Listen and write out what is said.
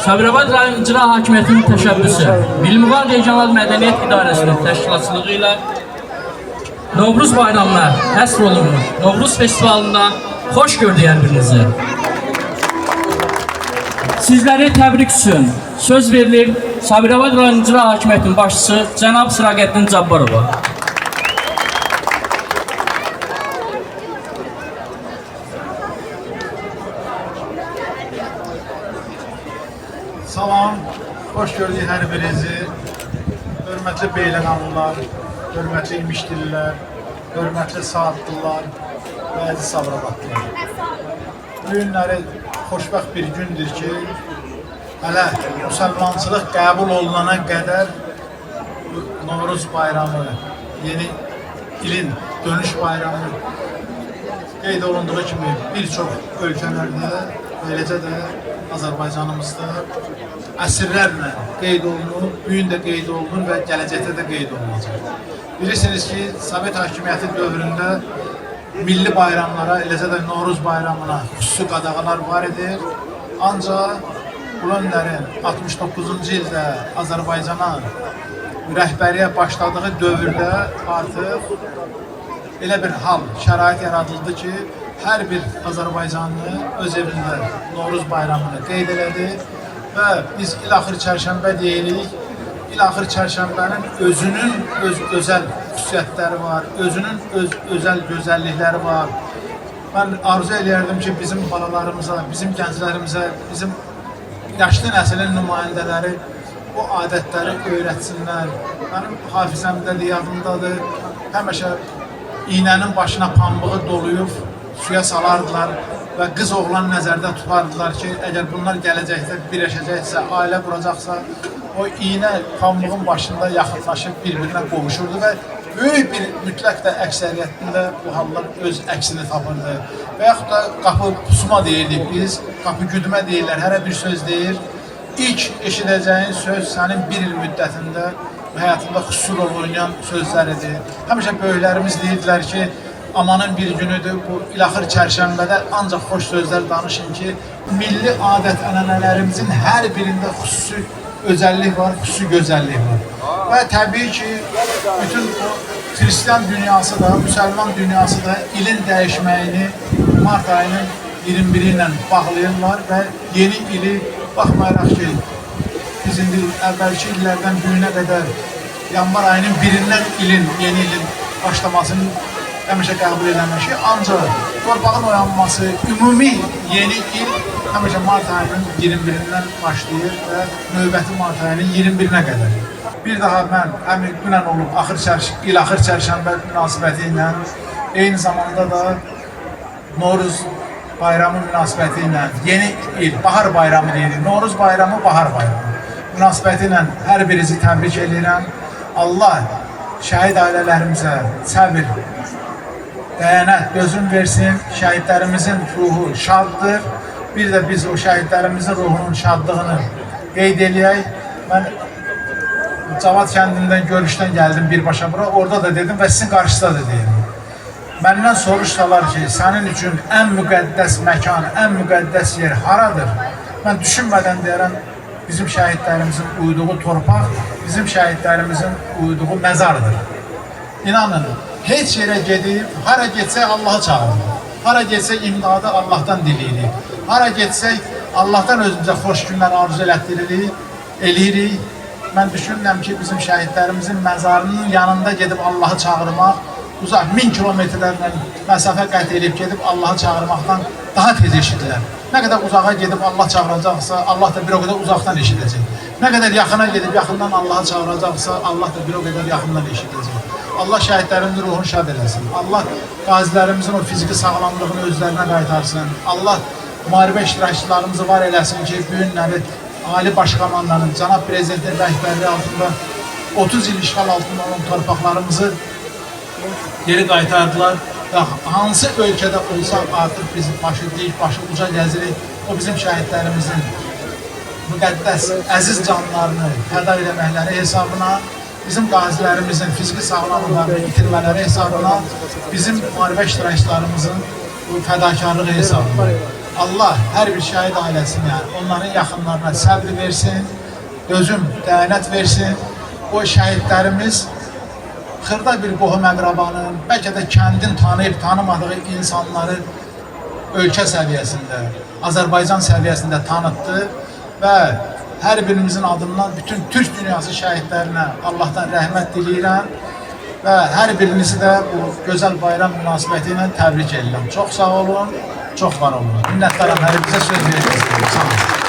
Sabirabad rayon icra hakimiyyətinin təşəbbüsü, Bilmuğan Regional Mədəniyyət İdarəsinin təşkilatçılığı ilə Novruz bayramına həsr olunmuş Novruz festivalında xoş gördük hər birinizi. Sizləri təbrik üçün söz verilir Sabirabad rayon icra hakimiyyətinin başçısı Cənab Siraqəddin Cabbarova. Salam, hoş gördük hər birinizi. Hörmətli beyləqanlılar, hörmətli imişdillər, hörmətli saatlılar və əziz Sabirabadlılar. Bu günləri xoşbəxt bir gündür ki, hələ müsəlmançılıq qəbul olunana qədər Novruz bayramı, yeni ilin dönüş bayramı qeyd olunduğu kimi bir çox ölkələrdə, eləcə də Azərbaycanımızda əsrlərlə qeyd olunur, bu gün də qeyd olunur və gələcəkdə də qeyd olunacaq. Bilirsiniz ki, Sovet hakimiyyəti dövründə milli bayramlara, eləcə də Novruz bayramına xüsusi qadağalar var edir. Ancaq Bulönlərin 69-cu ildə Azərbaycana rəhbərliyə başladığı dövrdə artıq elə bir hal, şərait yaradıldı ki, hər bir Azərbaycanlı öz evində Novruz bayramını qeyd elədi və biz İlaxır Çərşənbə deyirik. İlaxır Çərşənbənin özünün özəl xüsusiyyətləri var, özünün özəl gözəllikləri var. Mən arzu eləyərdim ki, bizim balalarımıza, bizim gənclərimizə, bizim yaşlı nəslin nümayəndələri bu adətləri öyrətsinlər. Mənim hafizəmdədir, yadımdadır. Həmişə iynənin başına pambığı doluyub suya salardılar və qız oğlan nəzərdə tutardılar ki, əgər bunlar gələcəkdə birləşəcəksə, ailə quracaqsa, o iynə pambığın başında yaxınlaşıb bir-birinə qovuşurdu və böyük bir mütləq də əksəriyyətində bu hallar öz əksini tapırdı. Və yaxud da qapı pusma deyirdik biz, qapı güdmə deyirlər, hərə bir söz deyir. İlk eşidəcəyin söz sənin bir il müddətində həyatında xüsusi rol oynayan sözlər idi. Həmişə böyüklərimiz deyirdilər ki, amanın bir günüdür, bu İlaxır Çərşənbədə ancaq xoş sözlər danışın ki, milli adət-ənənələrimizin hər birində xüsusi özəllik var, xüsusi gözəllik var. Və təbii ki, bütün o Hristiyan dünyası da, müsəlman dünyası da ilin dəyişməyini Mart ayının 21-i ilə bağlayırlar və yeni ili baxmayaraq ki, biz indi əvvəlki illərdən bu günə qədər yanvar ayının 1-dən ilin, yeni ilin başlamasını həmişə qəbul edilmişik. Ancaq torpağın oyanması, ümumi yeni il həmişə Mart ayının 21-dən başlayır və növbəti Mart ayının 21-nə qədər. Bir daha mən həmin dünən olub İlaxır Çərşənbə münasibəti ilə, eyni zamanda da Novruz bayramı münasibəti ilə, yeni il, bahar bayramı deyilir. Novruz bayramı, bahar bayramı münasibəti ilə hər birinizi təbrik edirəm. Allah şəhid ailələrimizə səbir, dəyanət, dözüm versin. Şəhidlərimizin ruhu şaddır. Bir də biz o şəhidlərimizin ruhunun şadlığını qeyd eləyək. Mən Cavad kəndindən görüşdən gəldim birbaşa bura. Orada da dedim və sizin qarşısında da dedim. Məndən soruşsalar ki, sənin üçün ən müqəddəs məkan, ən müqəddəs yer haradır? Mən düşünmədən deyərəm, bizim şəhidlərimizin uyuduğu torpaq, bizim şəhidlərimizin uyuduğu məzardır. İnanın, heç yerə gedib, hara getsək Allahı çağırır. Hara getsək imdadı Allahdan diləyirik. Hara getsək Allahdan özümüzə xoş günlər arzu eləyirik. Mən düşünürəm ki, bizim şəhidlərimizin məzarının yanında gedib Allahı çağırmaq, uzaq 1000 kilometrlərlə məsafə qət edib gedib Allahı çağırmaqdan daha tez eşidilər. Nə qədər uzağa gedib Allah çağıracaqsa, Allah da bir o qədər uzaqdan eşidəcək. Nə qədər yaxına gedib yaxından Allahı çağıracaqsa, Allah da bir o qədər yaxından eşidəcək. Allah şəhidlərimizin ruhunu şad eləsin. Allah qazilərimizin o fiziki sağlamlığını özlərinə qaytarsın. Allah müharibə iştirakçılarımızı var eləsin ki, bu günləri Ali Baş Komandanın, Cənab Prezidentin rəhbərliyi altında 30 il işğal altında olan torpaqlarımızı geri qaytardılar və hansı ölkədə olsaq artıq biz başı dik, başı uca gəzirik, o bizim şəhidlərimizin müqəddəs, əziz canlarını fəda eləməkləri hesabına, bizim qazilərimizin fiziki sağlamlıqlarını itirmələri hesabına, bizim müharibə iştirakçılarımızın fədakarlığı hesabına. Allah hər bir şəhid ailəsinə, onların yaxınlarına səbr versin, dözüm, dəyanət versin. O şəhidlərimiz xırda bir qohum əqrabanın, bəlkə də kəndin tanıyıb tanımadığı insanları ölkə səviyyəsində, Azərbaycan səviyyəsində tanıtdı və hər birimizin adından bütün Türk dünyası şəhidlərinə Allahdan rəhmət diləyirəm və hər birinizi də bu gözəl bayram münasibəti ilə təbrik edirəm. Çox sağ olun, çox var olun. Minnətdaram, hər birinizə söz verirsiniz. Sağ olun.